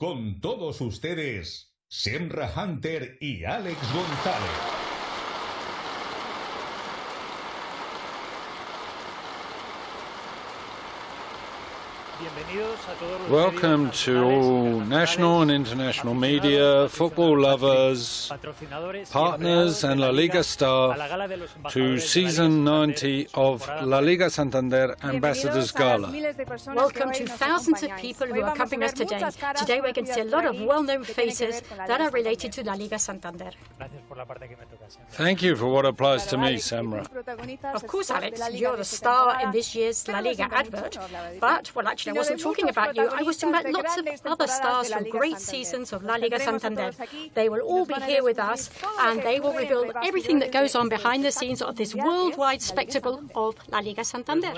Con todos ustedes, Semra Hunter y Alex González. Welcome to all national and international media, football lovers, partners and La Liga staff to season 90 of La Liga Santander Ambassadors Gala. Welcome to thousands of people who are accompanying us today. Today we're going to see a lot of well-known faces that are related to La Liga Santander. Thank you for what applies to me, Semra. Of course, Alex, you're the star in this year's La Liga advert, but, well, actually, I wasn't talking about you. I was talking about lots of other stars from great seasons of La Liga Santander. They will all be here with us, and they will reveal everything that goes on behind the scenes of this worldwide spectacle of La Liga Santander.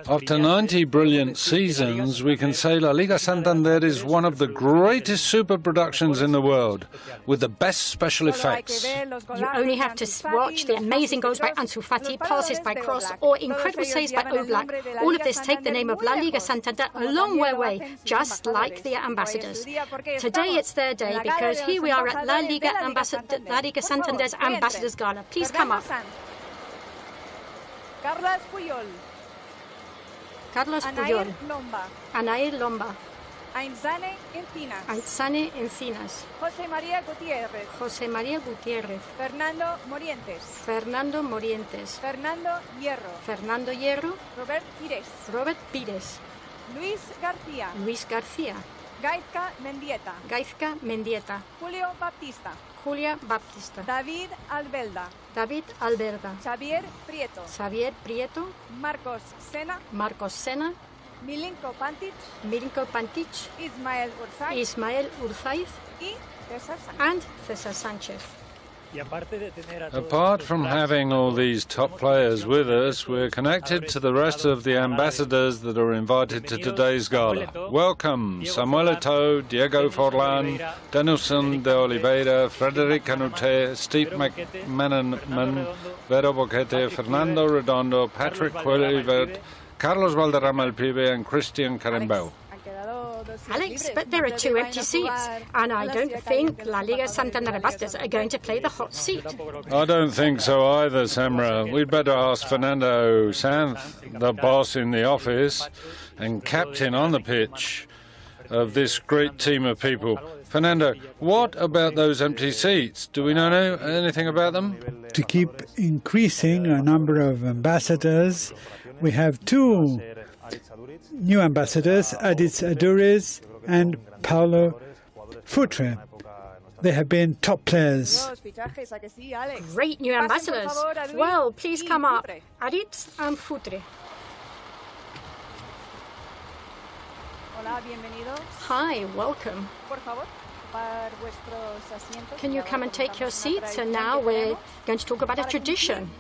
After 90 brilliant seasons, we can say La Liga Santander is one of the greatest super productions in the world, with the best special effects. You only have to watch the amazing goals by Ansu Fati, passes by Kroos, or incredible saves by Oblak. All of this take the name of La Liga Santander a long way, just like the ambassadors. Today it's their day because here we are at La Liga Santander's Ambassadors Gala. Please come up. Carlos Puyol, Anair Lomba, Ainzane Encinas, José María Gutiérrez, Fernando Morientes, Fernando Hierro, Robert Pires, Luis García, Gaizka Mendieta, Julia Baptista, David Alberda, Xavier Prieto, Marcos Sena, Milinko Pantic, Ismael Urzaiz, and César Sánchez. Apart from having all these top players with us, we're connected to the rest of the ambassadors that are invited to today's gala. Welcome Samuel Eto'o, Diego Forlan, Denilson de Oliveira, Frederic Canute, Steve McManaman, Vero Boquete, Fernando Redondo, Patrick Kluivert, Carlos Valderrama El Pibe and Christian Carembeu. Alex, but there are 2 empty seats, and I don't think La Liga Santander ambassadors are going to play the hot seat. I don't think so either, Semra. We'd better ask Fernando Sanz, the boss in the office and captain on the pitch of this great team of people. Fernando, what about those empty seats? Do we know anything about them? To keep increasing our number of ambassadors, we have 2 new ambassadors, Aditz Aduriz and Paolo Futre. They have been top players. Great new ambassadors. Well, please come up, Aditz and Futre. Hi, welcome. Can you come and take your seats? And now we're going to talk about a tradition.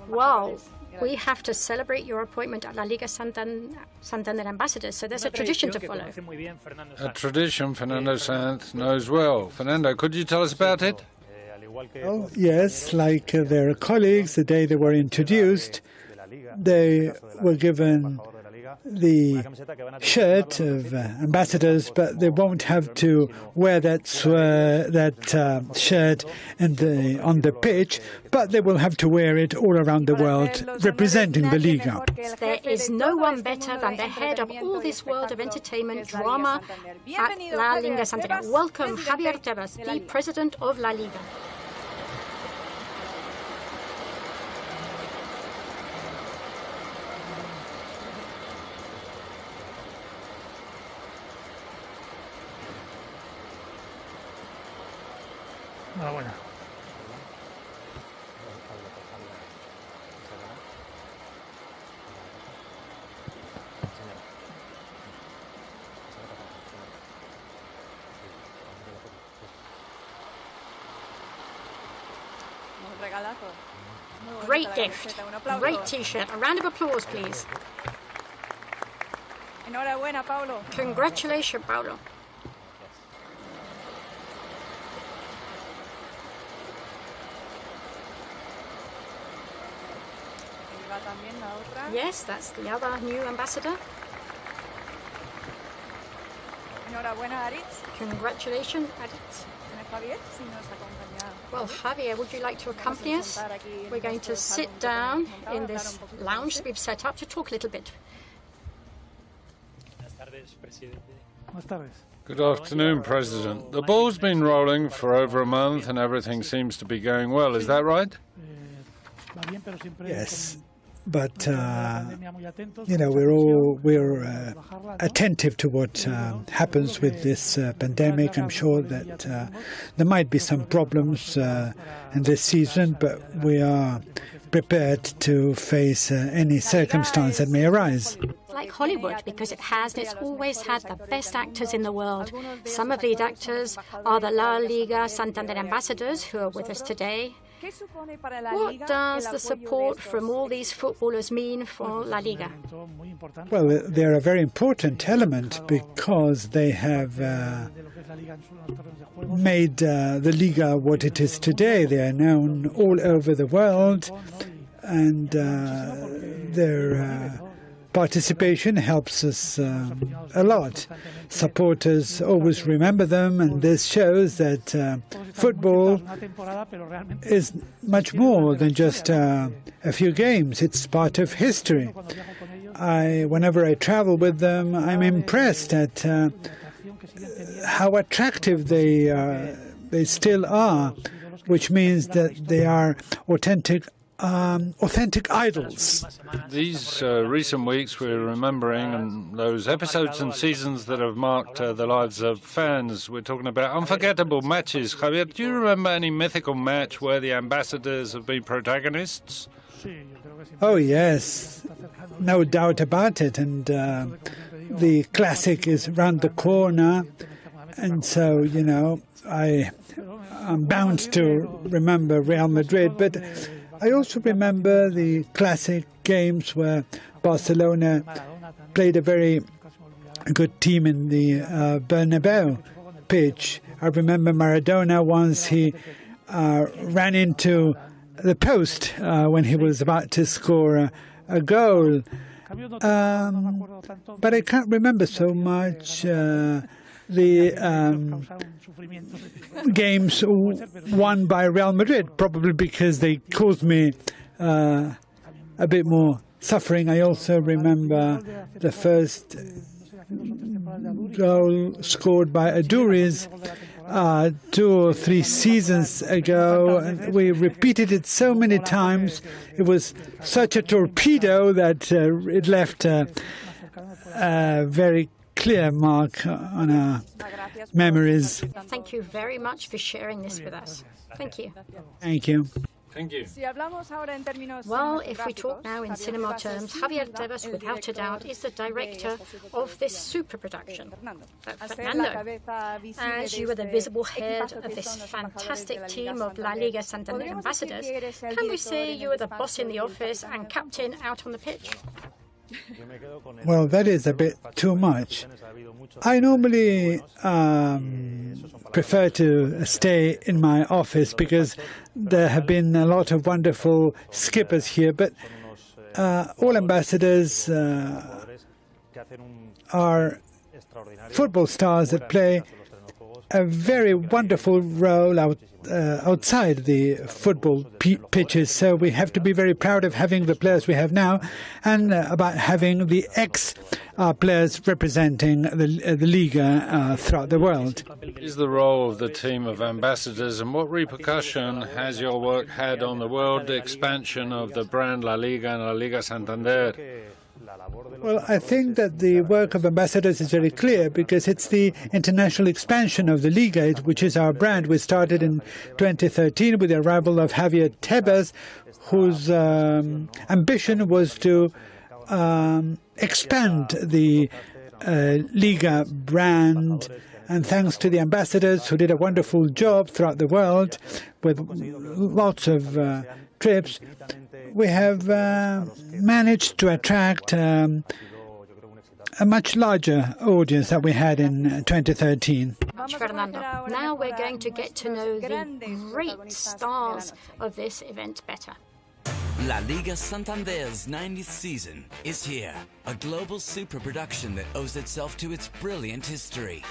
Well, we have to celebrate your appointment at La Liga Santander Ambassadors, so there's a tradition to follow. A tradition Fernando Sanz knows well. Fernando, could you tell us about it? Oh, yes, like their colleagues, the day they were introduced, they were given the shirt of ambassadors, but they won't have to wear that shirt on the pitch, but they will have to wear it all around the world, representing the Liga. There is no one better than the head of all this world of entertainment drama at La Liga Santander. Welcome, Javier Tebas, the president of La Liga. Great gift. Great T-shirt. A round of applause, please. Congratulations, Paolo. Yes, that's the other new ambassador. Congratulations, Aritz. Well, Javier, would you like to accompany us? We're going to sit down in this lounge that we've set up to talk a little bit. Good afternoon, President. The ball's been rolling for over a month and everything seems to be going well. Is that right? Yes, but you know, we're attentive to what happens with this pandemic. I'm sure that there might be some problems in this season, but we are prepared to face any circumstance that may arise. Like Hollywood, because it has and it's always had the best actors in the world. Some of these actors are the LaLiga Santander ambassadors who are with us today. What does the support from all these footballers mean for La Liga? Well, they're a very important element because they have made the Liga what it is today. They are known all over the world, and their participation helps us a lot. Supporters always remember them, and this shows that football is much more than just a few games. It's part of history. Whenever I travel with them, I'm impressed at how attractive they still are, which means that they are authentic idols. These recent weeks we're remembering those episodes and seasons that have marked the lives of fans. We're talking about unforgettable matches. Javier, do you remember any mythical match where the ambassadors have been protagonists? Oh, yes, no doubt about it. And the classic is round the corner. And so, you know, I'm bound to remember Real Madrid, but I also remember the classic games where Barcelona played a very good team in the Bernabeu pitch. I remember Maradona once he ran into the post when he was about to score a goal. But I can't remember so much the games won by Real Madrid, probably because they caused me a bit more suffering. I also remember the first goal scored by Aduriz 2 or 3 seasons ago, and we repeated it so many times. It was such a torpedo that it left a very clear mark on our memories. Thank you very much for sharing this with us. Thank you. Thank you. Thank you. Well, if we talk now in cinema terms, Javier Tebas, without a doubt, is the director of this super production. Fernando, as you are the visible head of this fantastic team of La Liga Santander ambassadors, can we say you are the boss in the office and captain out on the pitch? Well, that is a bit too much. I normally prefer to stay in my office because there have been a lot of wonderful skippers here, but all ambassadors are football stars that play a very wonderful role outside the football pitches. So we have to be very proud of having the players we have now and about having the ex-players representing the Liga throughout the world. What is the role of the team of ambassadors, and what repercussion has your work had on the world expansion of the brand La Liga and La Liga Santander? Well, I think that the work of ambassadors is very clear because it's the international expansion of the Liga, which is our brand. We started in 2013 with the arrival of Javier Tebas, whose ambition was to expand the Liga brand. And thanks to the ambassadors who did a wonderful job throughout the world with lots of trips, we have managed to attract a much larger audience than we had in 2013. Fernando. Now we're going to get to know the great stars of this event better. LaLiga Santander's 90th season is here. A global super production that owes itself to its brilliant history.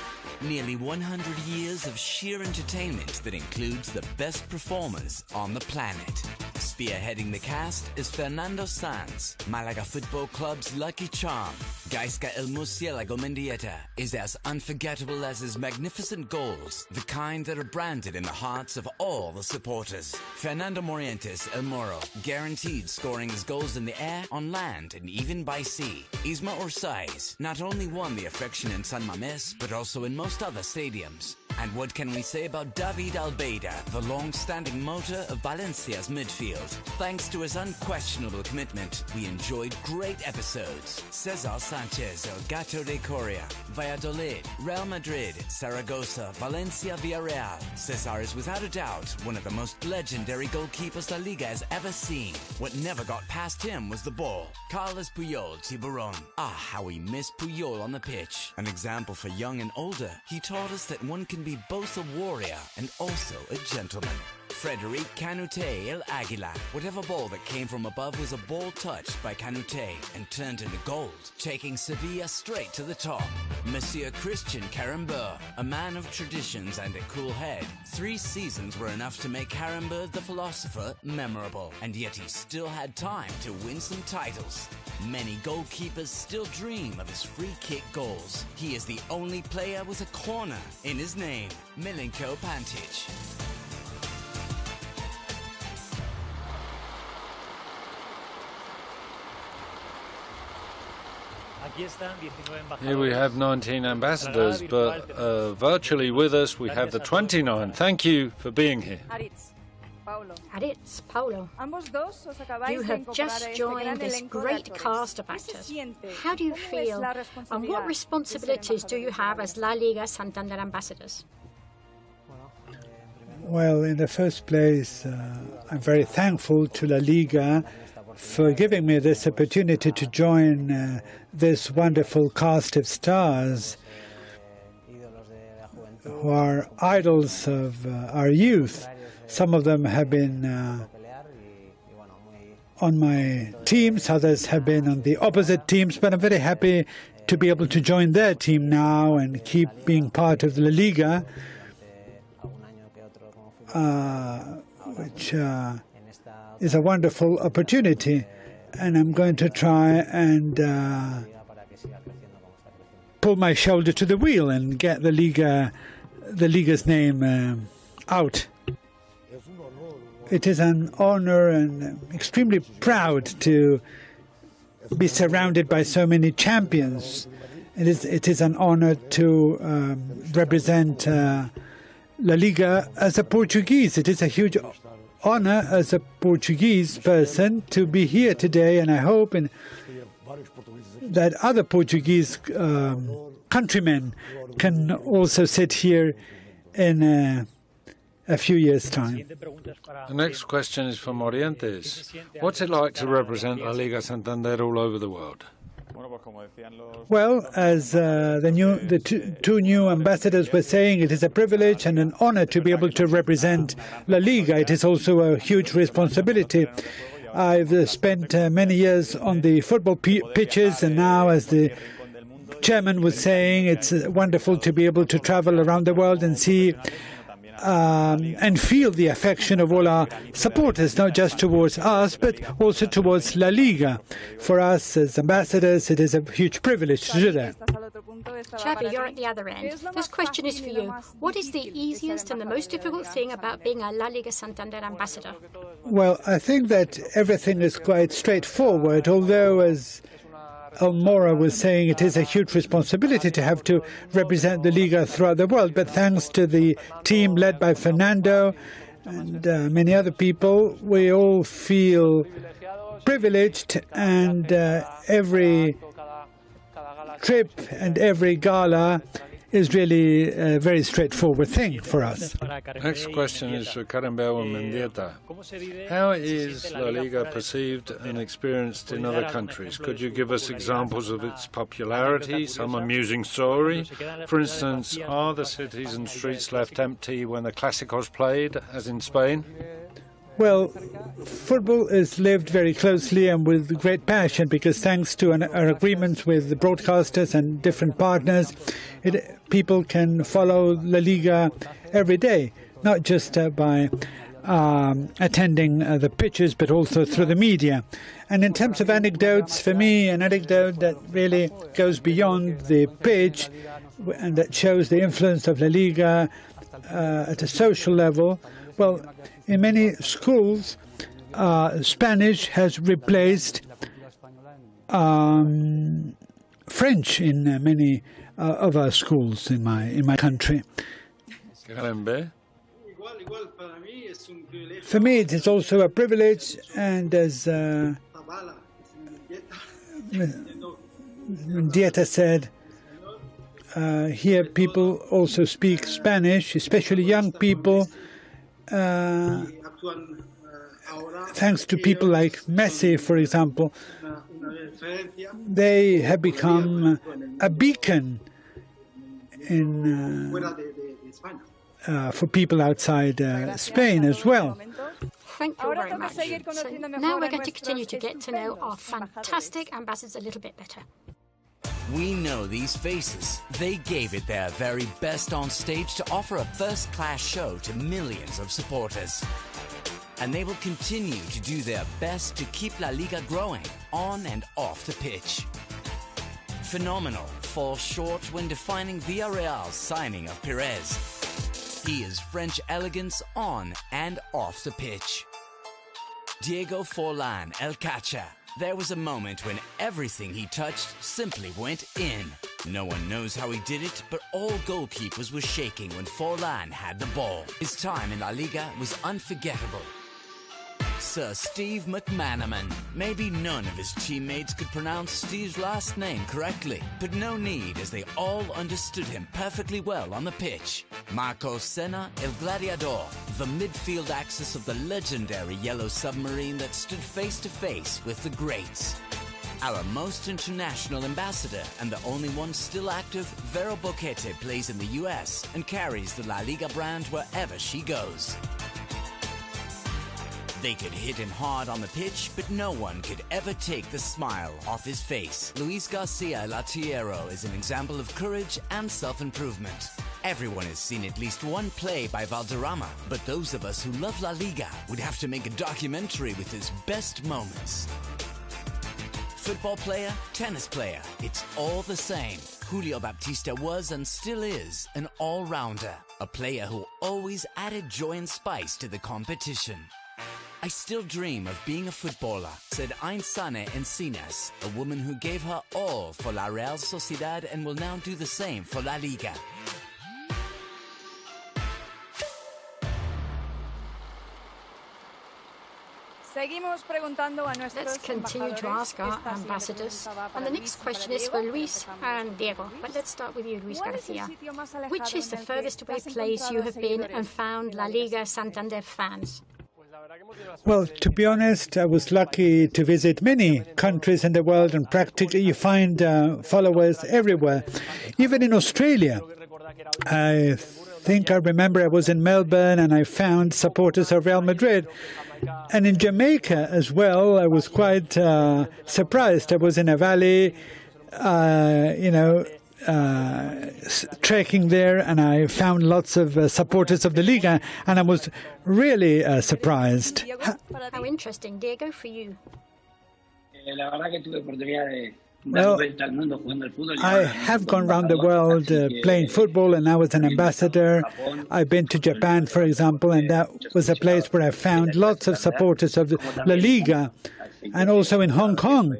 Nearly 100 years of sheer entertainment that includes the best performers on the planet. Spearheading the cast is Fernando Sanz, Malaga Football Club's lucky charm. Gaisca El Murciélago Mendieta is as unforgettable as his magnificent goals, the kind that are branded in the hearts of all the supporters. Fernando Morientes El Moro, guaranteed scoring his goals in the air, on land, and even by sea. Isma Orsaiz not only won the affection in San Mamés, but also in most other stadiums. And what can we say about David Albeida, the long-standing motor of Valencia's midfield? Thanks to his unquestionable commitment, we enjoyed great episodes. Cesar Sanchez, El Gato de Coria, Valladolid, Real Madrid, Zaragoza, Valencia, Villarreal. Cesar is without a doubt one of the most legendary goalkeepers La Liga has ever seen. What never got past him was the ball. Carlos Puyol, Tiburon. Ah, how we miss Puyol on the pitch. An example for young and older. He taught us that one can be both a warrior and also a gentleman. Frederic Canute El Aguila. Whatever ball that came from above was a ball touched by Canute and turned into gold, taking Sevilla straight to the top. Monsieur Christian Carambeu, a man of traditions and a cool head. 3 seasons were enough to make Carambeu the philosopher memorable, and yet he still had time to win some titles. Many goalkeepers still dream of his free kick goals. He is the only player with a corner in his name, Milinko Pantic. Here we have 19 ambassadors, but virtually with us we have the 29. Thank you for being here. Aritz, Paolo, you have just joined this great cast of actors. How do you feel, and what responsibilities do you have as La Liga Santander ambassadors? Well, in the first place, I'm very thankful to La Liga for giving me this opportunity to join this wonderful cast of stars who are idols of our youth. Some of them have been on my teams, others have been on the opposite teams, but I'm very happy to be able to join their team now and keep being part of La Liga, which is a wonderful opportunity. And I'm going to try and pull my shoulder to the wheel and get the Liga's name out. It is an honor, and I'm extremely proud to be surrounded by so many champions. It is an honor to represent La Liga as a Portuguese. It is a huge honor as a Portuguese person to be here today, and I hope that other Portuguese countrymen can also sit here in a few years' time. The next question is from Morientes. What's it like to represent La Liga Santander all over the world? Well, as the two new ambassadors were saying, it is a privilege and an honor to be able to represent La Liga. It is also a huge responsibility. I've spent many years on the football pitches, and now, as the chairman was saying, it's wonderful to be able to travel around the world and see and feel the affection of all our supporters, not just towards us, but also towards La Liga. For us as ambassadors, it is a huge privilege to do that. Xavi, you're at the other end. This question is for you. What is the easiest and the most difficult thing about being a La Liga Santander ambassador? Well, I think that everything is quite straightforward, although, as Almora was saying, it is a huge responsibility to have to represent the Liga throughout the world. But thanks to the team led by Fernando and many other people, we all feel privileged, and every trip and every gala is really a very straightforward thing for us. Next question is for Carambeu and Mendieta. How is La Liga perceived and experienced in other countries? Could you give us examples of its popularity, some amusing story? For instance, are the cities and streets left empty when the Clásicos played, as in Spain? Well, football is lived very closely and with great passion because thanks to our agreements with the broadcasters and different partners, people can follow La Liga every day, not just by attending the pitches, but also through the media. And in terms of anecdotes, for me, an anecdote that really goes beyond the pitch and that shows the influence of La Liga at a social level, well, in many schools, Spanish has replaced French in many of our schools in my country. For me, it is also a privilege, and as Dieta said, here people also speak Spanish, especially young people. Thanks to people like Messi, for example, they have become a beacon for people outside Spain as well. Thank you very much. So now we're going to continue to get to know our fantastic ambassadors a little bit better. We know these faces. They gave it their very best on stage to offer a first-class show to millions of supporters. And they will continue to do their best to keep La Liga growing on and off the pitch. Phenomenal falls short when defining Villarreal's signing of Perez. He is French elegance on and off the pitch. Diego Forlan El Cacha. There was a moment when everything he touched simply went in. No one knows how he did it, but all goalkeepers were shaking when Forlan had the ball. His time in La Liga was unforgettable. Sir Steve McManaman. Maybe none of his teammates could pronounce Steve's last name correctly, but no need, as they all understood him perfectly well on the pitch. Cena, El Gladiador, the midfield axis of the legendary yellow submarine that stood face to face with the greats. Our most international ambassador, and the only one still active, Vero Boquete, plays in the US and carries the La Liga brand wherever she goes. They could hit him hard on the pitch, but no one could ever take the smile off his face. Luis Garcia Latiero is an example of courage and self-improvement. Everyone has seen at least one play by Valderrama, but those of us who love La Liga would have to make a documentary with his best moments. Football player, tennis player, it's all the same. Julio Baptista was and still is an all-rounder, a player who always added joy and spice to the competition. I still dream of being a footballer, said Ainsane Encinas, a woman who gave her all for La Real Sociedad and will now do the same for La Liga. Let's continue to ask our ambassadors. And the next question is for Luis and Diego. But let's start with you, Luis Garcia. Which is the furthest away place you have been and found LaLiga Santander fans? Well, to be honest, I was lucky to visit many countries in the world, and practically you find followers everywhere. Even in Australia, I remember I was in Melbourne and I found supporters of Real Madrid. And in Jamaica as well, I was quite surprised. I was in a valley, trekking there, and I found lots of supporters of the Liga, and I was really surprised. How interesting. Diego, for you. Well, I have gone around the world playing football, and I was an ambassador. I've been to Japan, for example, and that was a place where I found lots of supporters of La Liga, and also in Hong Kong,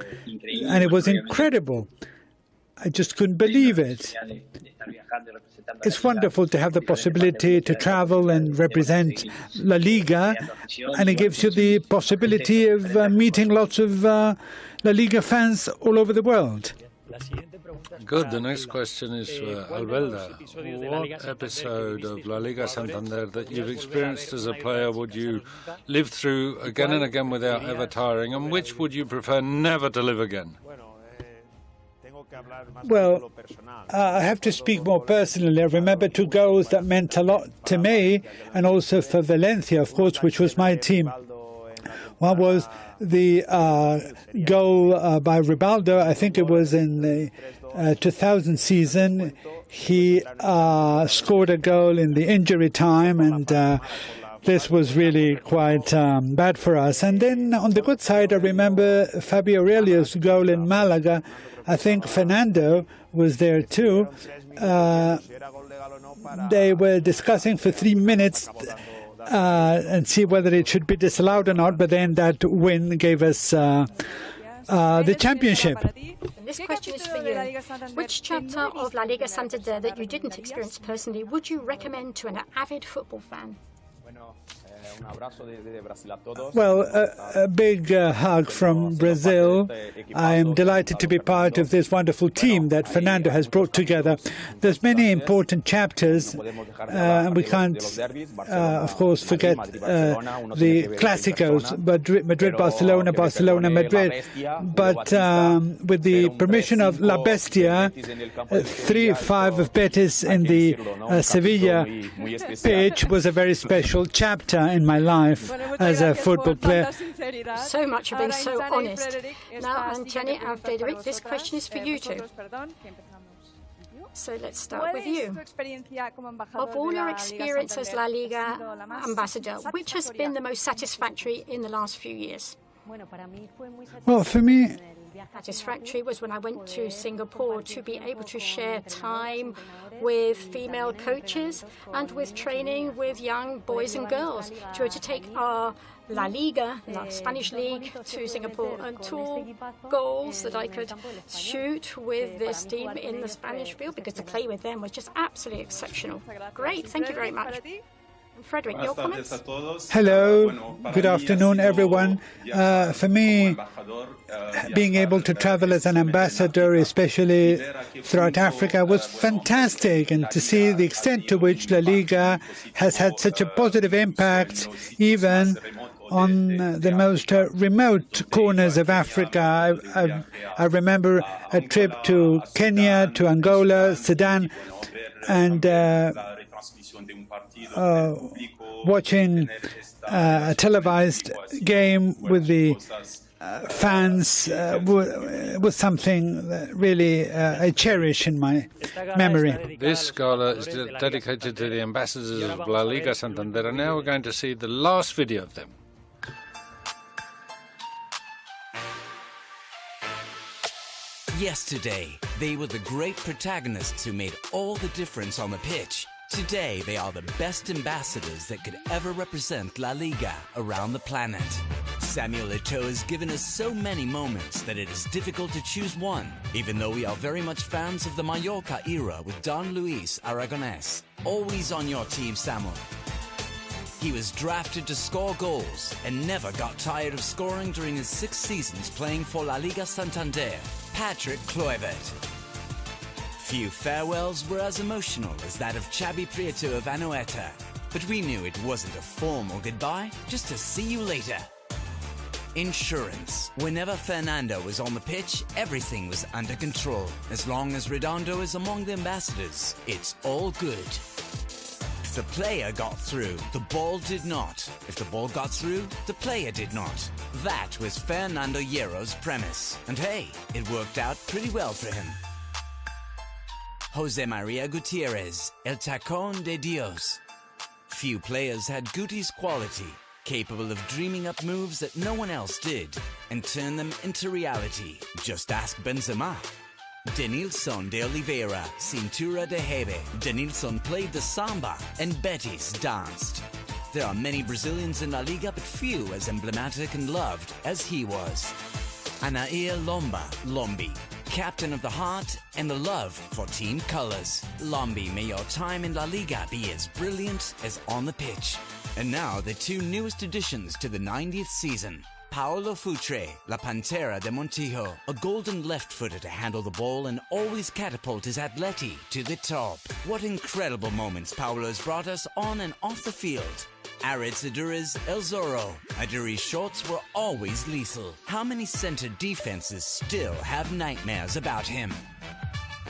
and it was incredible. I just couldn't believe it. It's wonderful to have the possibility to travel and represent La Liga, and it gives you the possibility of meeting lots of La Liga fans all over the world. Good. The next question is for Albelda. What episode of La Liga Santander that you've experienced as a player would you live through again and again without ever tiring, and which would you prefer never to live again? Well, I have to speak more personally. I remember two goals that meant a lot to me, and also for Valencia, of course, which was my team. One was the goal by Rivaldo. I think it was in the 2000 season. He scored a goal in the injury time, and this was really quite bad for us. And then on the good side, I remember Fabio Aurelio's goal in Malaga. I think Fernando was there too. They were discussing for 3 minutes and see whether it should be disallowed or not, but then that win gave us the championship. This question is for you. Which chapter of La Liga Santander that you didn't experience personally would you recommend to an avid football fan? Well, a big hug from Brazil. I am delighted to be part of this wonderful team that Fernando has brought together. There's many important chapters, and we can't, of course, forget the Clásicos, Madrid, Barcelona, Barcelona, Madrid. But with the permission of La Bestia, 3-5 of Betis in the Sevilla pitch was a very special chapter in my life as a football player. So much for being so honest. Now, Antiani and Frederic, this question is for you two. So let's start with you. Of all your experience as La Liga ambassador, which has been the most satisfactory in the last few years? Well, for me, satisfactory was when I went to Singapore to be able to share time with female coaches and with training with young boys and girls, to take our La Liga, the Spanish league, to Singapore, and 2 goals that I could shoot with this team in the Spanish field, because to play with them was just absolutely exceptional. Great, thank you very much. Frederic, your comments? Hello, good afternoon, everyone. For me, being able to travel as an ambassador, especially throughout Africa, was fantastic, and to see the extent to which La Liga has had such a positive impact, even on the most remote corners of Africa. I remember a trip to Kenya, to Angola, Sudan, and watching a televised game with the fans was something that really I cherish in my memory. This gala is dedicated to the ambassadors of La Liga Santander, and now we're going to see the last video of them. Yesterday, they were the great protagonists who made all the difference on the pitch. Today, they are the best ambassadors that could ever represent La Liga around the planet. Samuel Eto'o has given us so many moments that it is difficult to choose one, even though we are very much fans of the Mallorca era with Don Luis Aragonés. Always on your team, Samuel. He was drafted to score goals and never got tired of scoring during his 6 seasons playing for La Liga Santander. Patrick Kluivert. Few farewells were as emotional as that of Xabi Prieto of Anoeta, but we knew it wasn't a formal goodbye, just a see you later. Insurance. Whenever Fernando was on the pitch, everything was under control. As long as Redondo is among the ambassadors, it's all good. If the player got through, the ball did not. If the ball got through, the player did not. That was Fernando Hierro's premise. And hey, it worked out pretty well for him. Jose Maria Gutierrez, El Tacón de Dios. Few players had Guti's quality, capable of dreaming up moves that no one else did, and turn them into reality. Just ask Benzema. Denilson de Oliveira, Cintura de Hebe. Denilson played the samba, and Betis danced. There are many Brazilians in La Liga, but few as emblematic and loved as he was. Anair Lomba, Lombi, captain of the heart and the love for team colors. Lombi, may your time in La Liga be as brilliant as on the pitch. And now the 2 newest additions to the 90th season. Paolo Futre, La Pantera de Montijo, a golden left-footer to handle the ball and always catapult his atleti to the top. What incredible moments Paolo has brought us on and off the field. Aritzadura's El Zorro. Aduri's shots were always lethal. How many center defenses still have nightmares about him?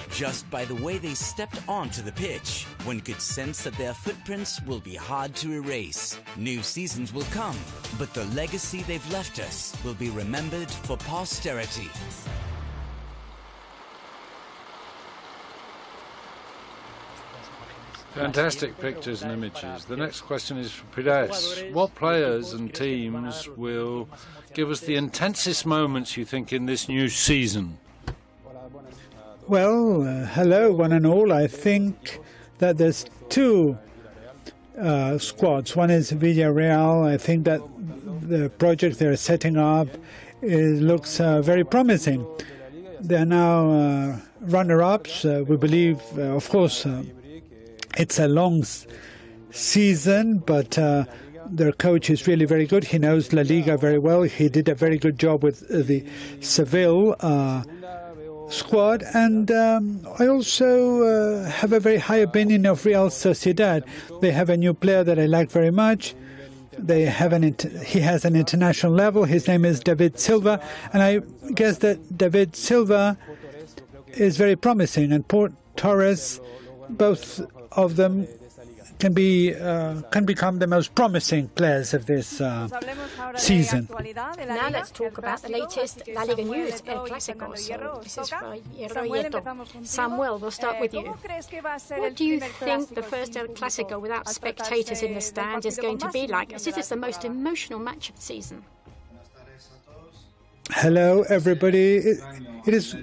Just by the way they stepped onto the pitch, one could sense that their footprints will be hard to erase. New seasons will come, but the legacy they've left us will be remembered for posterity. Fantastic pictures and images. The next question is for Pires. What players and teams will give us the intensest moments, you think, in this new season? Well, hello, one and all. I think that there's two squads. One is Villarreal. I think that the project they're setting up looks very promising. They're now runner-ups. We believe, of course, it's a long season, but their coach is really very good. He knows La Liga very well. He did a very good job with the Seville squad. And I also have a very high opinion of Real Sociedad. They have a new player that I like very much. They have he has an international level. His name is David Silva. And I guess that David Silva is very promising. And Torres, both of them can become the most promising players of this season. Now let's talk about the latest La Liga news, El Clásico. So this is for Hierro. Samuel, we'll start with you. What do you think the first El Clásico without spectators in the stand is going to be like, as it is the most emotional match of the season? Hello, everybody. It is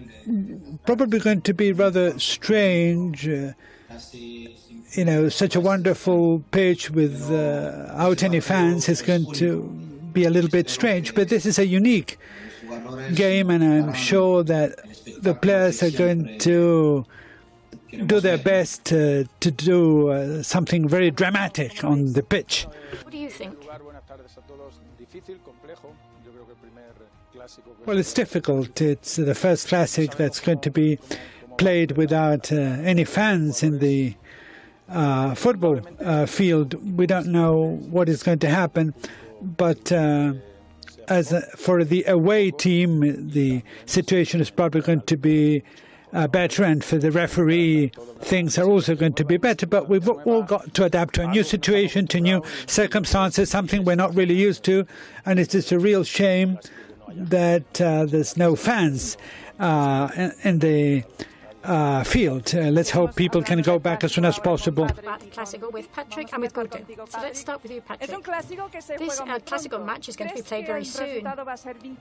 probably going to be rather strange. You know, such a wonderful pitch without any fans is going to be a little bit strange. But this is a unique game, and I'm sure that the players are going to do their best to do something very dramatic on the pitch. What do you think? Well, it's difficult. It's the first Classic that's going to be played without any fans in the football field. We don't know what is going to happen, but for the away team, the situation is probably going to be better, and for the referee, things are also going to be better. But we've all got to adapt to a new situation, to new circumstances, something we're not really used to, and it is a real shame that there's no fans in the field. Let's hope people can go back as soon as possible. About the Clásico with Patrick and with Futre. So let's start with you, Patrick. This Clásico match is going to be played very soon.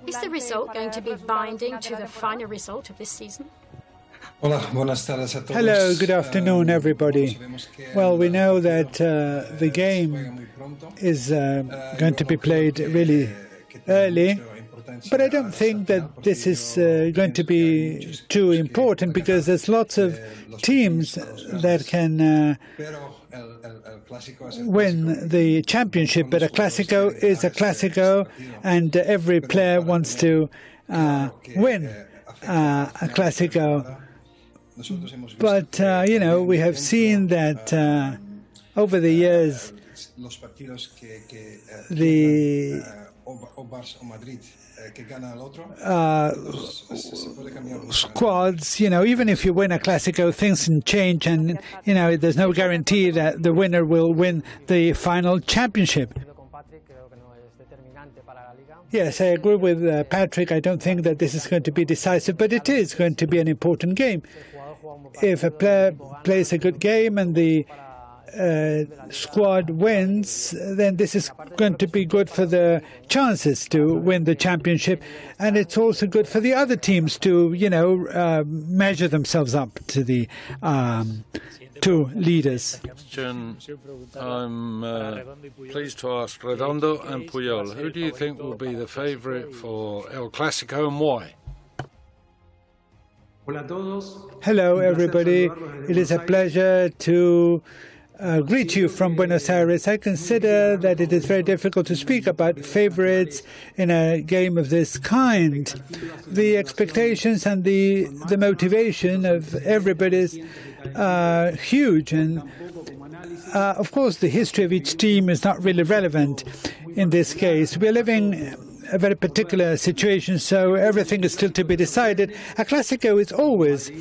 Is the result going to be binding to the final result of this season? Hello, good afternoon, everybody. Well, we know that the game is going to be played really early, but I don't think that this is going to be too important, because there's lots of teams that can win the championship. But a Clásico is a Clásico, and every player wants to win a Clásico. But, you know, we have seen that over the years, the squads, you know, even if you win a Clásico, things can change, and, you know, there's no guarantee that the winner will win the final championship. Yes, I agree with Patrick. I don't think that this is going to be decisive, but it is going to be an important game. If a player plays a good game and the squad wins, then this is going to be good for the chances to win the championship, and it's also good for the other teams to, you know, measure themselves up to the two leaders. I'm pleased to ask Redondo and Puyol, who do you think will be the favourite for El Clásico and why? Hello, everybody. It is a pleasure to greet you from Buenos Aires. I consider that it is very difficult to speak about favorites in a game of this kind. The expectations and the motivation of everybody is huge, and of course, the history of each team is not really relevant in this case. We're living a very particular situation, so everything is still to be decided. A Clásico is always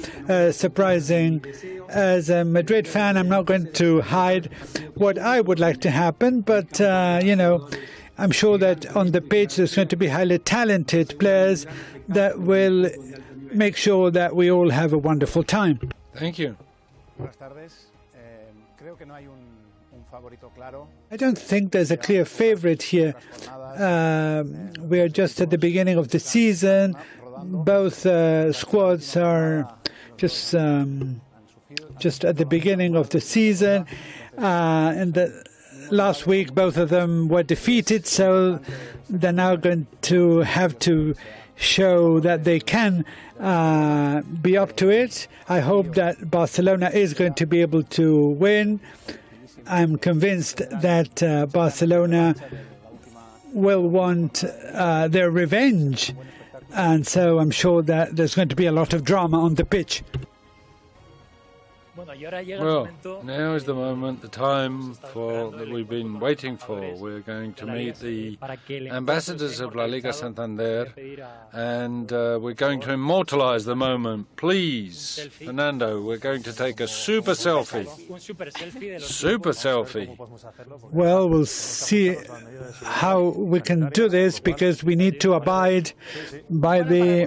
surprising. As a Madrid fan, I'm not going to hide what I would like to happen, but, you know, I'm sure that on the pitch there's going to be highly talented players that will make sure that we all have a wonderful time. Thank you. I don't think there's a clear favorite here. We are just at the beginning of the season. Both squads are just at the beginning of the season. And last week, both of them were defeated, so they're now going to have to show that they can be up to it. I hope that Barcelona is going to be able to win. I'm convinced that Barcelona will want their revenge, and so I'm sure that there's going to be a lot of drama on the pitch. Well, now is the moment, the time that we've been waiting for. We're going to meet the ambassadors of LaLiga Santander, and we're going to immortalize the moment. Please, Fernando, we're going to take a super selfie. Super selfie. Well, we'll see how we can do this, because we need to abide by the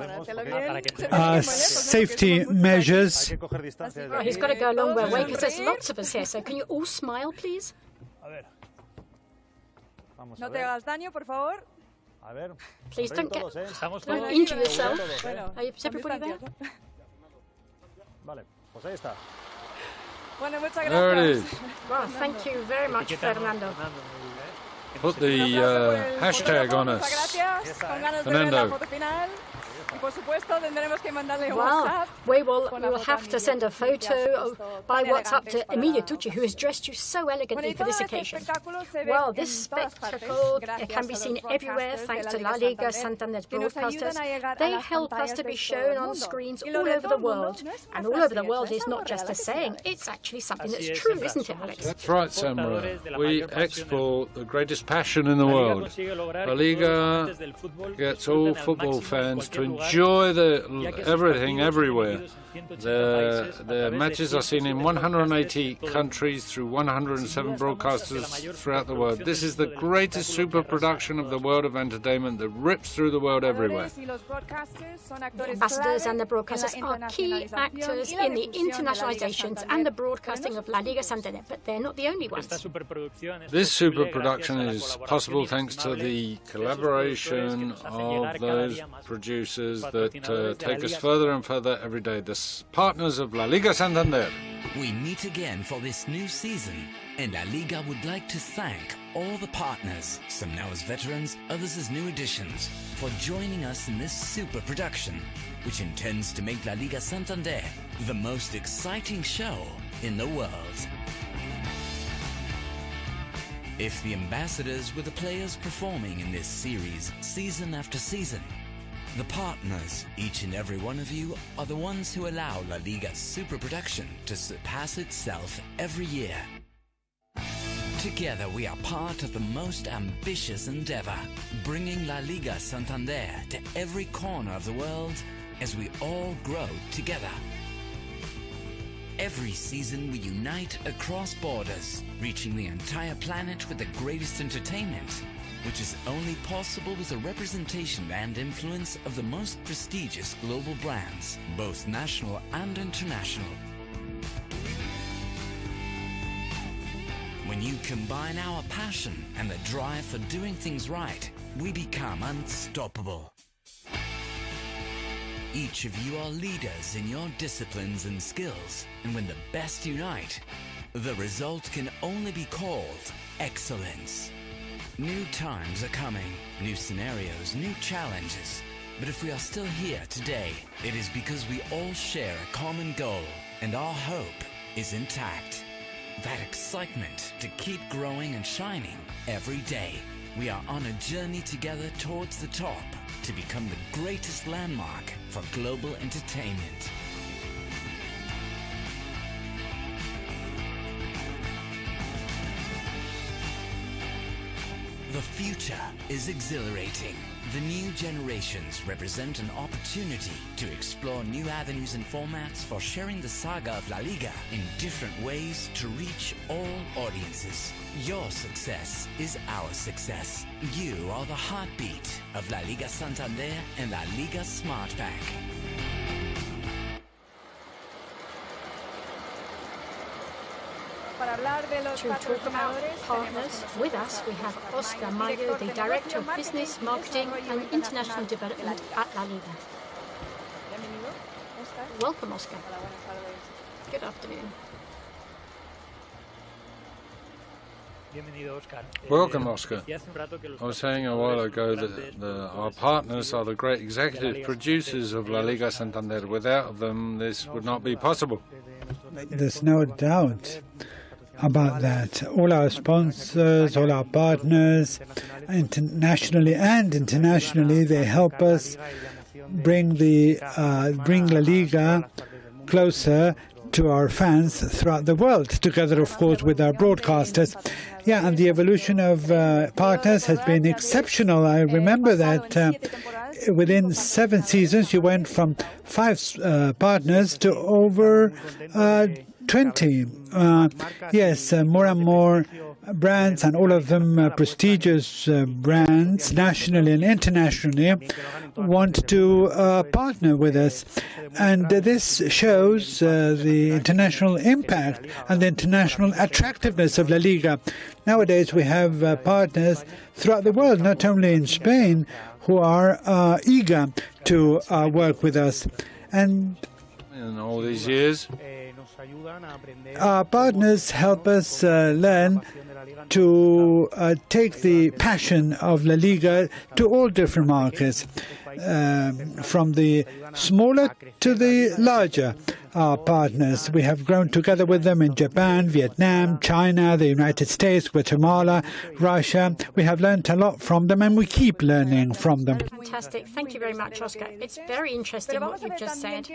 safety measures. Oh, he's got to go a long way because there's lots of us here, so can you all smile, please? No te hagas daño, por favor. Please don't injure yourself. Is everybody there? There it is. Well, thank you very much, Fernando. Put the hashtag on us, Fernando. Well, we will have to send a photo by WhatsApp to Emilio Tucci, who has dressed you so elegantly for this occasion. Well, this spectacle can be seen everywhere thanks to LaLiga Santander's broadcasters. They help us to be shown on screens all over the world. And all over the world is not just a saying, it's actually something that's true, isn't it, Alex? That's right, Samra. We export the greatest passion in the world. LaLiga gets all football fans to enjoy everything everywhere. The matches are seen in 180 countries through 107 broadcasters throughout the world. This is the greatest super production of the world of entertainment that rips through the world everywhere. The ambassadors and the broadcasters are key actors in the internationalizations and the broadcasting of LaLiga Santander, but they're not the only ones. This super production is possible thanks to the collaboration of those producers that take us further and further every day. The partners of LaLiga Santander. We meet again for this new season, and La Liga would like to thank all the partners, some now as veterans, others as new additions, for joining us in this super production, which intends to make La Liga Santander the most exciting show in the world. If the ambassadors were the players performing in this series season after season, the partners, each and every one of you, are the ones who allow La Liga's super production to surpass itself every year. Together we are part of the most ambitious endeavor, bringing La Liga Santander to every corner of the world as we all grow together. Every season we unite across borders, reaching the entire planet with the greatest entertainment, which is only possible with a representation and influence of the most prestigious global brands, both national and international. When you combine our passion and the drive for doing things right, we become unstoppable. Each of you are leaders in your disciplines and skills, and when the best unite, the result can only be called excellence. New times are coming, new scenarios, new challenges. But if we are still here today, it is because we all share a common goal, and our hope is intact. That excitement to keep growing and shining every day. We are on a journey together towards the top to become the greatest landmark for global entertainment. future is exhilarating. The new generations represent an opportunity to explore new avenues and formats for sharing the saga of La Liga in different ways to reach all audiences. Your success is our success. You are the heartbeat of La Liga Santander and La Liga Smart Pack. To talk about partners with us, we have Oscar Mayo, the Director of Business, Marketing and International Development at La Liga. Welcome, Oscar. Good afternoon. Welcome, Oscar. I was saying a while ago that our partners are the great executive producers of La Liga Santander. Without them, this would not be possible. There's no doubt about that. All our sponsors, all our partners, nationally and internationally, they help us bring La Liga closer to our fans throughout the world, together, of course, with our broadcasters. Yeah, and the evolution of partners has been exceptional. I remember that within 7 seasons, you went from 5 partners to over 20. Yes, more and more brands, and all of them prestigious brands, nationally and internationally, want to partner with us. And this shows the international impact and the international attractiveness of La Liga. Nowadays, we have partners throughout the world, not only in Spain, who are eager to work with us. And in all these years, our partners help us learn to take the passion of La Liga to all different markets, from the smaller to the larger partners. We have grown together with them in Japan, Vietnam, China, the United States, Guatemala, Russia. We have learned a lot from them, and we keep learning from them. Fantastic. Thank you very much, Oscar. It's very interesting what you've just said.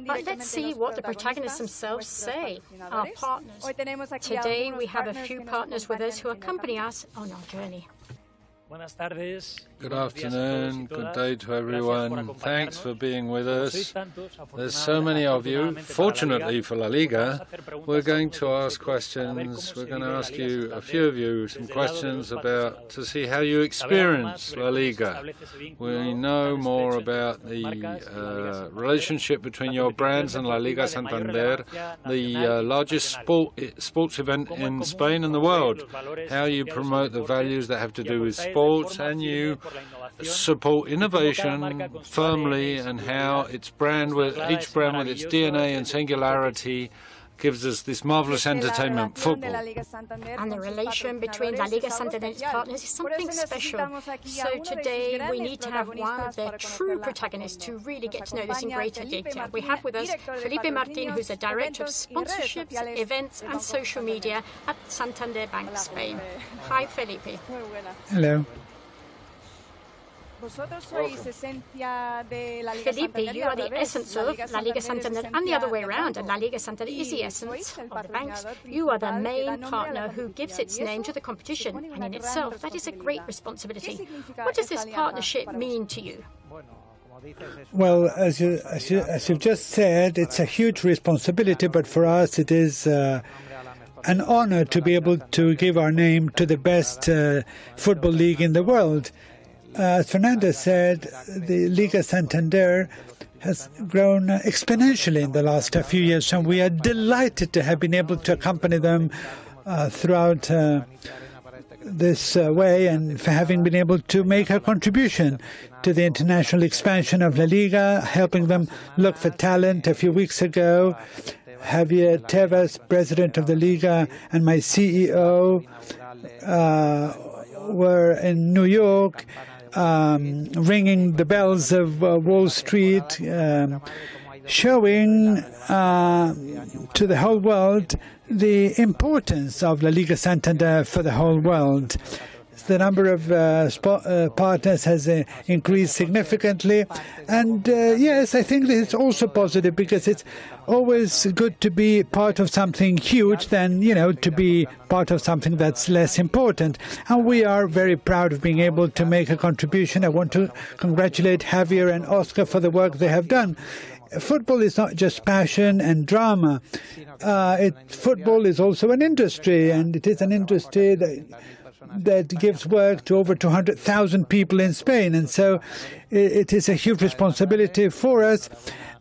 But let's see what the protagonists themselves say, our partners. Today, we have a few partners with us who accompany us on our journey. Good afternoon, good day to everyone. Thanks for being with us. There's so many of you. Fortunately for La Liga, we're going to ask questions. We're going to ask you, a few of you, some questions to see how you experience La Liga. We know more about the relationship between your brands and La Liga Santander, the largest sports event in Spain and the world. How you promote the values that have to do with sports, and you support innovation firmly, and how each brand with its DNA and singularity gives us this marvelous entertainment, football. And the relation between La Liga Santander and its partners is something special. So today we need to have one of their true protagonists to really get to know this in greater detail. We have with us Felipe Martin, who's the Director of Sponsorships, Events and Social Media at Santander Bank Spain. Hi, Felipe. Hello. Felipe, you are the essence of La Liga Santander and the other way around, and La Liga Santander is the essence of the banks. You are the main partner who gives its name to the competition, and in itself that is a great responsibility. What does this partnership mean to you? Well, as you've just said, it's a huge responsibility, but for us it is an honor to be able to give our name to the best football league in the world. As Fernando said, the Liga Santander has grown exponentially in the last few years, and we are delighted to have been able to accompany them throughout this way, and for having been able to make a contribution to the international expansion of La Liga, helping them look for talent. A few weeks ago, Javier Tebas, president of the Liga, and my CEO were in New York, ringing the bells of Wall Street, showing to the whole world the importance of La Liga Santander for the whole world. the number of partners has increased significantly. And yes, I think that it's also positive, because it's always good to be part of something huge than, to be part of something that's less important. And we are very proud of being able to make a contribution. I want to congratulate Javier and Oscar for the work they have done. Football is not just passion and drama. Football is also an industry, and it is an industry that gives work to over 200,000 people in Spain. And so it is a huge responsibility for us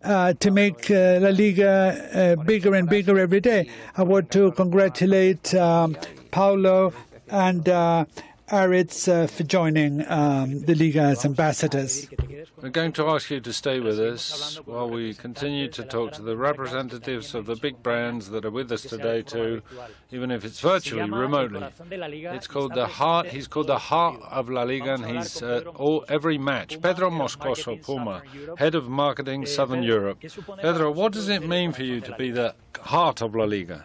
to make La Liga bigger and bigger every day. I want to congratulate Paolo and Aritz for joining the Liga as ambassadors. We're going to ask you to stay with us while we continue to talk to the representatives of the big brands that are with us today too, even if it's virtually, remotely. It's called the heart. He's called the heart of La Liga, and he's at every match. Pedro Moscoso Puma, head of marketing Southern Europe. Pedro, what does it mean for you to be the heart of La Liga?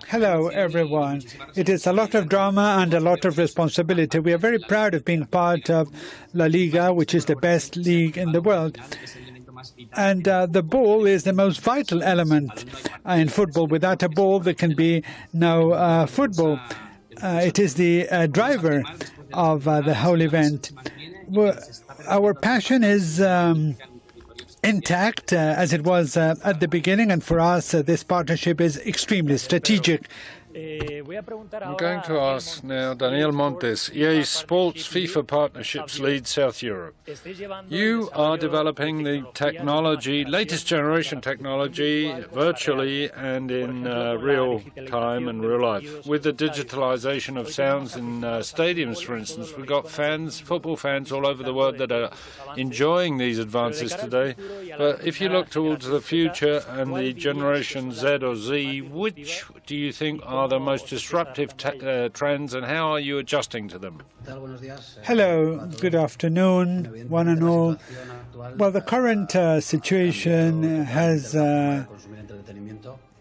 Hello, everyone. It is a lot of drama and a lot of responsibility. We are very proud of being part of La Liga, which is the best league in the world. And the ball is the most vital element in football. Without a ball, there can be no football. It is the driver of the whole event. Our passion is intact, as it was at the beginning, and for us, this partnership is extremely strategic. I'm going to ask now Daniel Montes, EA Sports FIFA Partnerships Lead South Europe. You are developing the technology, latest generation technology, virtually and in real time and real life. With the digitalization of sounds in stadiums, for instance, we've got fans, football fans all over the world that are enjoying these advances today. But if you look towards the future and the generation Z or Z, which do you think are the most disruptive trends, and how are you adjusting to them? Hello, good afternoon, one and all. Well, the current situation has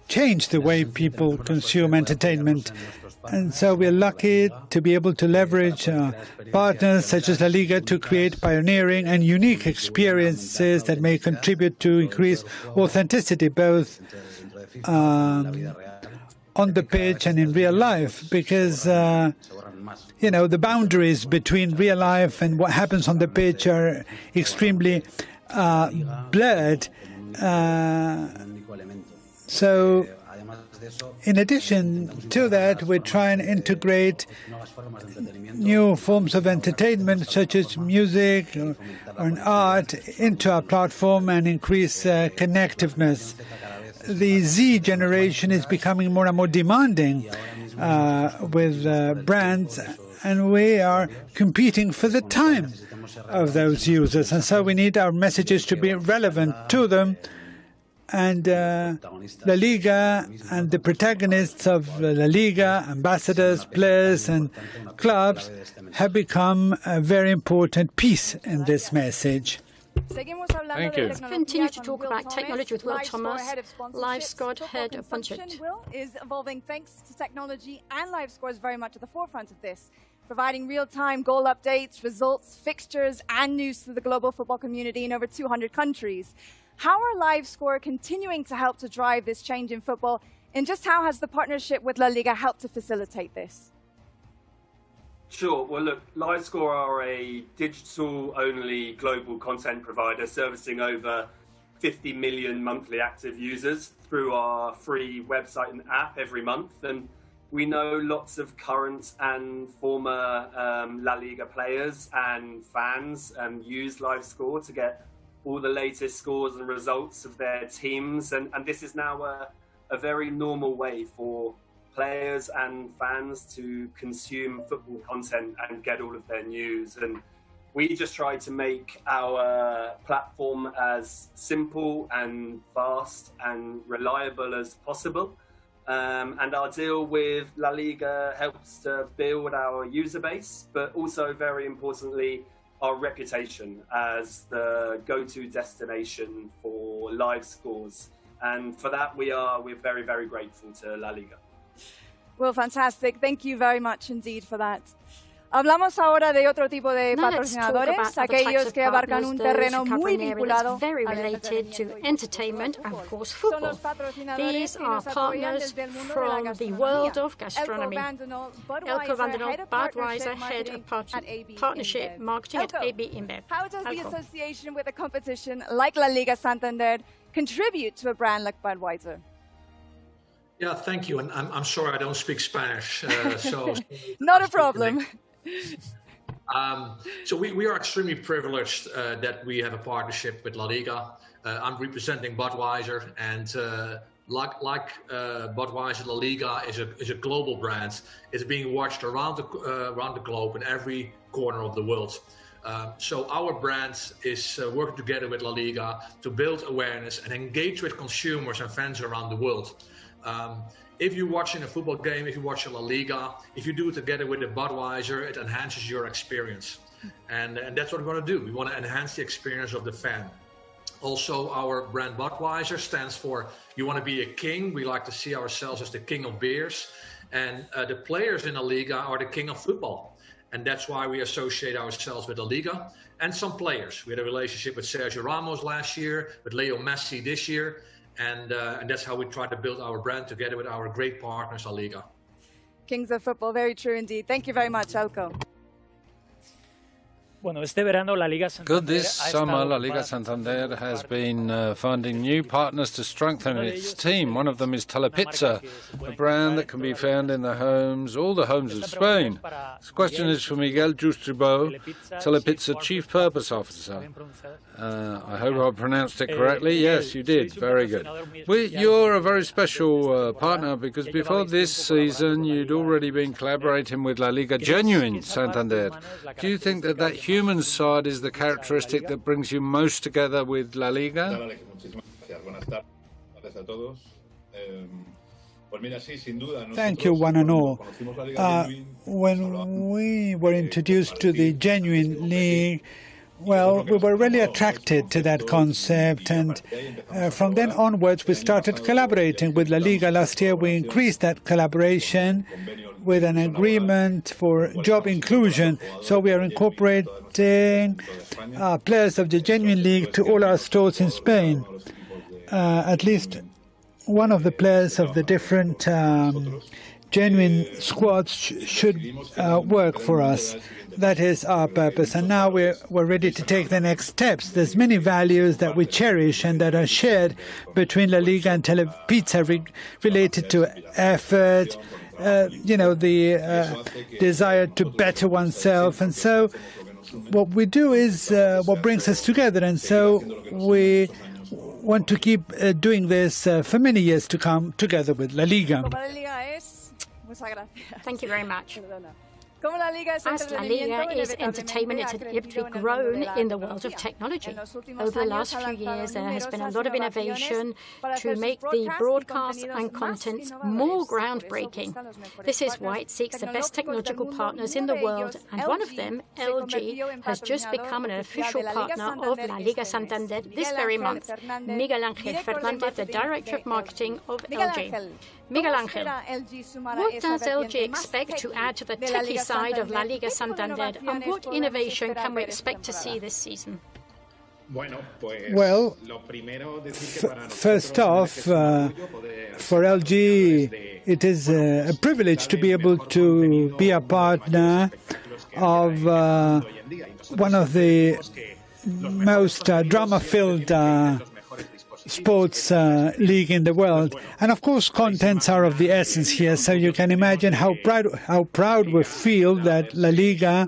changed the way people consume entertainment. And so we're lucky to be able to leverage partners such as La Liga to create pioneering and unique experiences that may contribute to increase authenticity, both on the pitch and in real life, because the boundaries between real life and what happens on the pitch are extremely blurred. So in addition to that, we try and integrate new forms of entertainment, such as music or art, into our platform and increase connectiveness. The Z generation is becoming more and more demanding with brands, and we are competing for the time of those users. And so we need our messages to be relevant to them. And La Liga and the protagonists of La Liga, ambassadors, players and clubs, have become a very important piece in this message. Thank you. Continue to talk about technology with Will Thomas, LiveScore head of budget. Will is evolving thanks to technology, and LiveScore is very much at the forefront of this, providing real-time goal updates, results, fixtures, and news to the global football community in over 200 countries. How are LiveScore continuing to help to drive this change in football, and just how has the partnership with La Liga helped to facilitate this? Sure. Well, look, LiveScore are a digital-only global content provider servicing over 50 million monthly active users through our free website and app every month. And we know lots of current and former La Liga players and fans use LiveScore to get all the latest scores and results of their teams. And this is now a very normal way for players and fans to consume football content and get all of their news. And we just try to make our platform as simple and fast and reliable as possible. And our deal with La Liga helps to build our user base, but also very importantly, our reputation as the go-to destination for live scores. And for that, we're very, very grateful to La Liga. Well, fantastic. Thank you very much indeed for that. Hablamos ahora de otro tipo de patrocinadores, aquellos que abarcan un terreno muy vinculado very related to entertainment and, of course, football. These are partners from the world of gastronomy. Elko van den Olp, Budweiser, head of partnership marketing at AB InBev. How does the association with a competition like LaLiga Santander contribute to a brand like Budweiser? Yeah, thank you. And I'm sorry I don't speak Spanish. So not a problem. So we are extremely privileged that we have a partnership with LaLiga. I'm representing Budweiser, and like Budweiser, LaLiga is a global brand. It's being watched around the globe in every corner of the world. So our brand is working together with LaLiga to build awareness and engage with consumers and fans around the world. If you're watching a football game, if you watch a La Liga, if you do it together with a Budweiser, it enhances your experience. And that's what we want to do. We want to enhance the experience of the fan. Also, our brand Budweiser stands for, you want to be a king. We like to see ourselves as the king of beers. And the players in La Liga are the king of football. And that's why we associate ourselves with La Liga and some players. We had a relationship with Sergio Ramos last year, with Leo Messi this year. And that's how we try to build our brand together with our great partners, La Liga. Kings of football, very true indeed. Thank you very much, Elko. Good, this summer LaLiga Santander has been finding new partners to strengthen its team. One of them is Telepizza, a brand that can be found in the homes, all the homes of Spain. This question is for Miguel Justribo, Telepizza Chief Purpose Officer. I hope I pronounced it correctly. Yes, you did. Very good. You're a very special partner because before this season you'd already been collaborating with LaLiga Genuine Santander. Do you think that human side is the characteristic that brings you most together with La Liga? Thank you, one and all. When we were introduced to the Genuine League, well, we were really attracted to that concept, and from then onwards we started collaborating with La Liga. Last year we increased that collaboration with an agreement for job inclusion. So we are incorporating players of the Genuine League to all our stores in Spain. At least one of the players of the different Genuine squads should work for us. That is our purpose. And now we're ready to take the next steps. There's many values that we cherish and that are shared between La Liga and Telepizza related to effort, the desire to better oneself. And so what we do is what brings us together. And so we want to keep doing this for many years to come together with La Liga. Thank you very much. As La Liga is entertainment, it's inevitably grown in the world of technology. Over the last few years, there has been a lot of innovation to make the broadcast and content more groundbreaking. This is why it seeks the best technological partners in the world, and one of them, LG, has just become an official partner of La Liga Santander this very month. Miguel Ángel Fernández, the Director of Marketing of LG. Miguel Ángel, what does LG expect to add to the techie side of La Liga Santander, and what innovation can we expect to see this season? Well, first off, for LG, it is a privilege to be able to be a partner of one of the most drama-filled sports league in the world. And of course, contents are of the essence here, so you can imagine how proud we feel that La Liga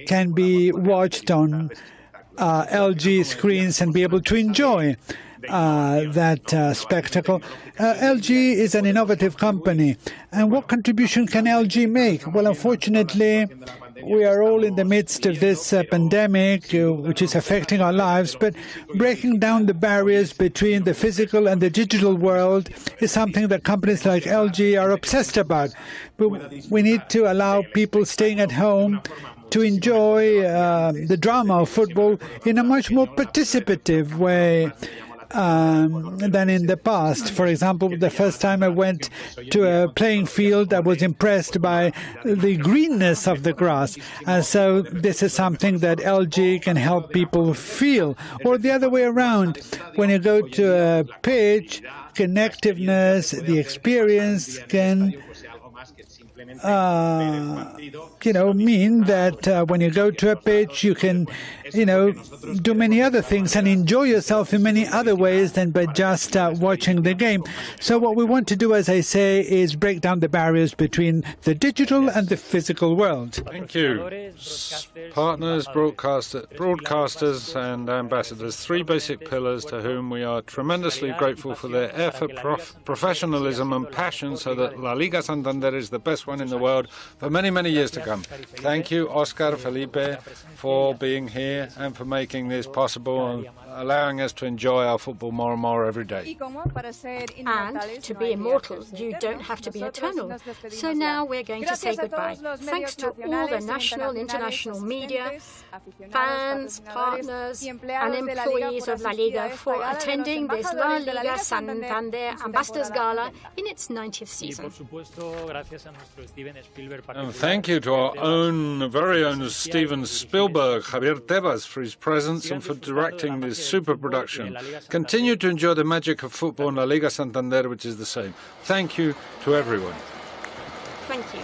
can be watched on LG screens and be able to enjoy that spectacle. LG is an innovative company, and what contribution can LG make? Well, unfortunately, we are all in the midst of this pandemic, which is affecting our lives, but breaking down the barriers between the physical and the digital world is something that companies like LG are obsessed about. But we need to allow people staying at home to enjoy the drama of football in a much more participative way. than in the past. For example, the first time I went to a playing field, I was impressed by the greenness of the grass. And so this is something that LG can help people feel. Or the other way around, when you go to a pitch, connectiveness, the experience can mean that when you go to a pitch, you can, do many other things and enjoy yourself in many other ways than by just watching the game. So what we want to do, as I say, is break down the barriers between the digital and the physical world. Thank you. Partners, broadcasters and ambassadors, three basic pillars to whom we are tremendously grateful for their effort, professionalism and passion so that LaLiga Santander is the best one in the world for many, many years to come. Thank you, Oscar, Felipe, for being here and for making this possible and allowing us to enjoy our football more and more every day. And to be immortal, you don't have to be eternal. So now we're going to say goodbye. Thanks to all the national, international media, fans, partners, and employees of La Liga for attending this LaLiga Santander Ambassadors Gala in its 90th season. And thank you to our very own Steven Spielberg, Javier Tebas, for his presence and for directing this super production. Continue to enjoy the magic of football in La Liga Santander, which is the same. Thank you to everyone. Thank you.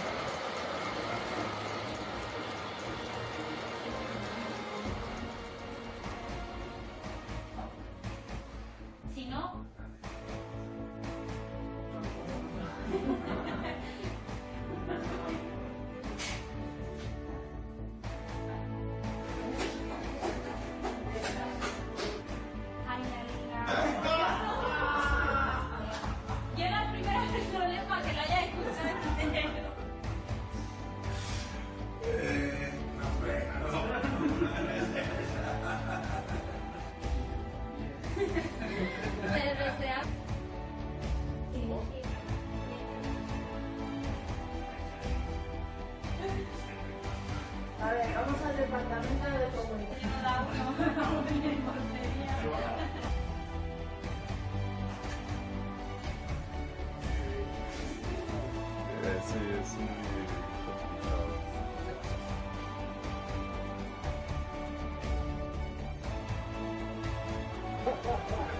Vamos al departamento de comunicación. Sí, es muy complicado.